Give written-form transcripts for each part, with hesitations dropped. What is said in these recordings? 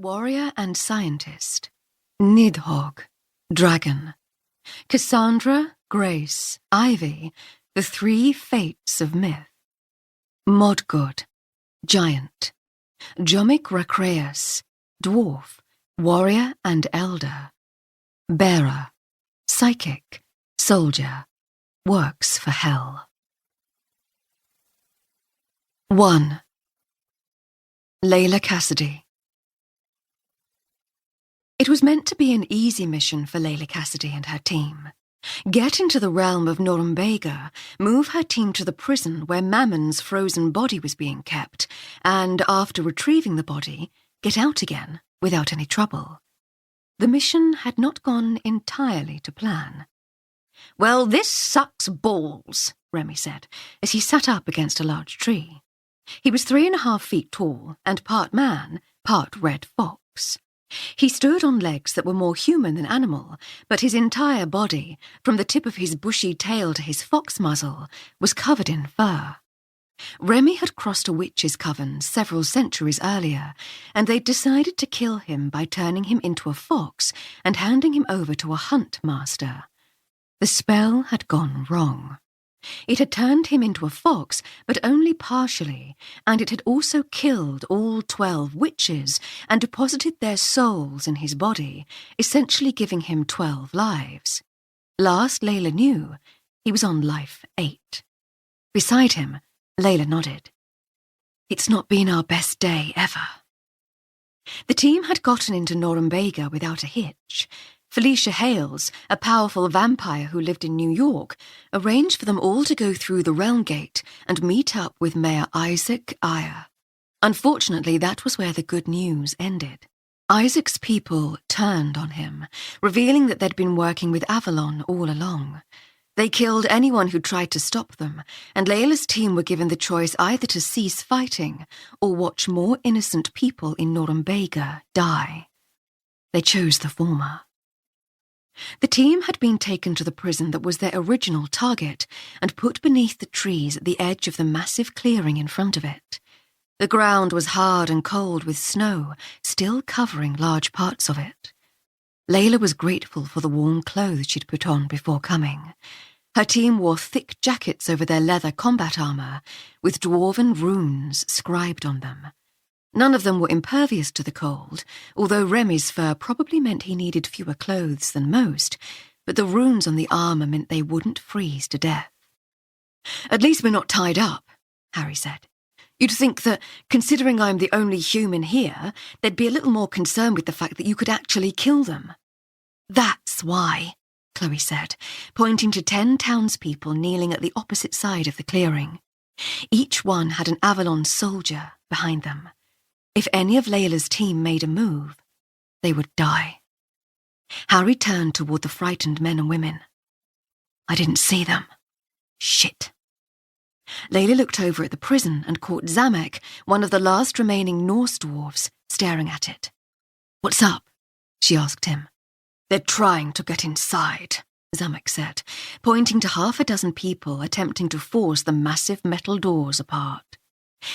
Warrior and Scientist. Nidhogg, Dragon. Cassandra, Grace, Ivy, the three fates of myth. Modgod, Giant. Jomic Recreus, Dwarf, Warrior and Elder. Bearer, Psychic, Soldier, works for Hell. 1. Layla Cassidy. It was meant to be an easy mission for Layla Cassidy and her team. Get into the realm of Norumbega, move her team to the prison where Mammon's frozen body was being kept, and after retrieving the body, get out again without any trouble. The mission had not gone entirely to plan. "Well, this sucks balls," Remy said, as he sat up against a large tree. He was 3.5 feet tall, and part man, part red fox. He stood on legs that were more human than animal, but his entire body, from the tip of his bushy tail to his fox muzzle, was covered in fur. Remy had crossed a witch's coven several centuries earlier, and they'd decided to kill him by turning him into a fox and handing him over to a hunt master. The spell had gone wrong. It had turned him into a fox, but only partially, and it had also killed all 12 witches and deposited their souls in his body, essentially giving him 12 lives. Last Layla knew, he was on life 8. Beside him, Layla nodded. "It's not been our best day ever." The team had gotten into Norumbega without a hitch. Felicia Hales, a powerful vampire who lived in New York, arranged for them all to go through the Realm Gate and meet up with Mayor Isaac Ayer. Unfortunately, that was where the good news ended. Isaac's people turned on him, revealing that they'd been working with Avalon all along. They killed anyone who tried to stop them, and Layla's team were given the choice either to cease fighting or watch more innocent people in Norumbega die. They chose the former. The team had been taken to the prison that was their original target and put beneath the trees at the edge of the massive clearing in front of it. The ground was hard and cold with snow, still covering large parts of it. Layla was grateful for the warm clothes she'd put on before coming. Her team wore thick jackets over their leather combat armor, with dwarven runes scribed on them. None of them were impervious to the cold, although Remy's fur probably meant he needed fewer clothes than most, but the runes on the armor meant they wouldn't freeze to death. "At least we're not tied up," Harry said. "You'd think that, considering I'm the only human here, they'd be a little more concerned with the fact that you could actually kill them." "That's why," Chloe said, pointing to 10 townspeople kneeling at the opposite side of the clearing. Each one had an Avalon soldier behind them. If any of Layla's team made a move, they would die. Harry turned toward the frightened men and women. "I didn't see them. Shit." Layla looked over at the prison and caught Zamek, one of the last remaining Norse dwarves, staring at it. "What's up?" she asked him. "They're trying to get inside," Zamek said, pointing to 6 people attempting to force the massive metal doors apart.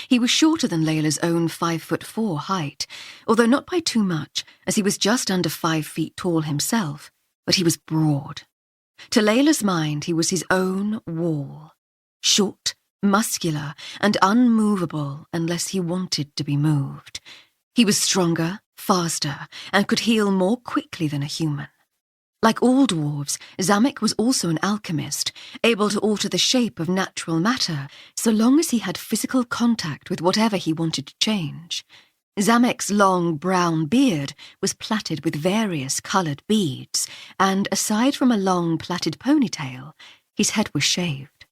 He was shorter than Layla's own 5'4" height, although not by too much, as he was just under 5 feet tall himself, but he was broad. To Layla's mind, he was his own wall. Short, muscular, and unmovable unless he wanted to be moved. He was stronger, faster, and could heal more quickly than a human. Like all dwarves, Zamek was also an alchemist, able to alter the shape of natural matter so long as he had physical contact with whatever he wanted to change. Zamek's long brown beard was plaited with various coloured beads, and aside from a long plaited ponytail, his head was shaved.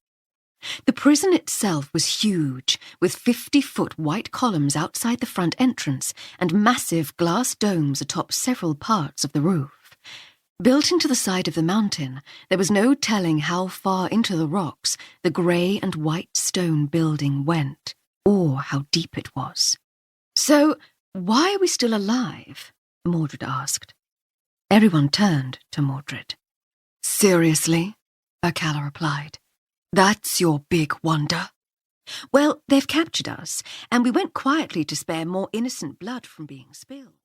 The prison itself was huge, with 50-foot white columns outside the front entrance and massive glass domes atop several parts of the roof. Built into the side of the mountain, there was no telling how far into the rocks the grey and white stone building went, or how deep it was. "So, why are we still alive?" Mordred asked. Everyone turned to Mordred. "Seriously?" Akala replied. "That's your big wonder?" "Well, they've captured us, and we went quietly to spare more innocent blood from being spilled."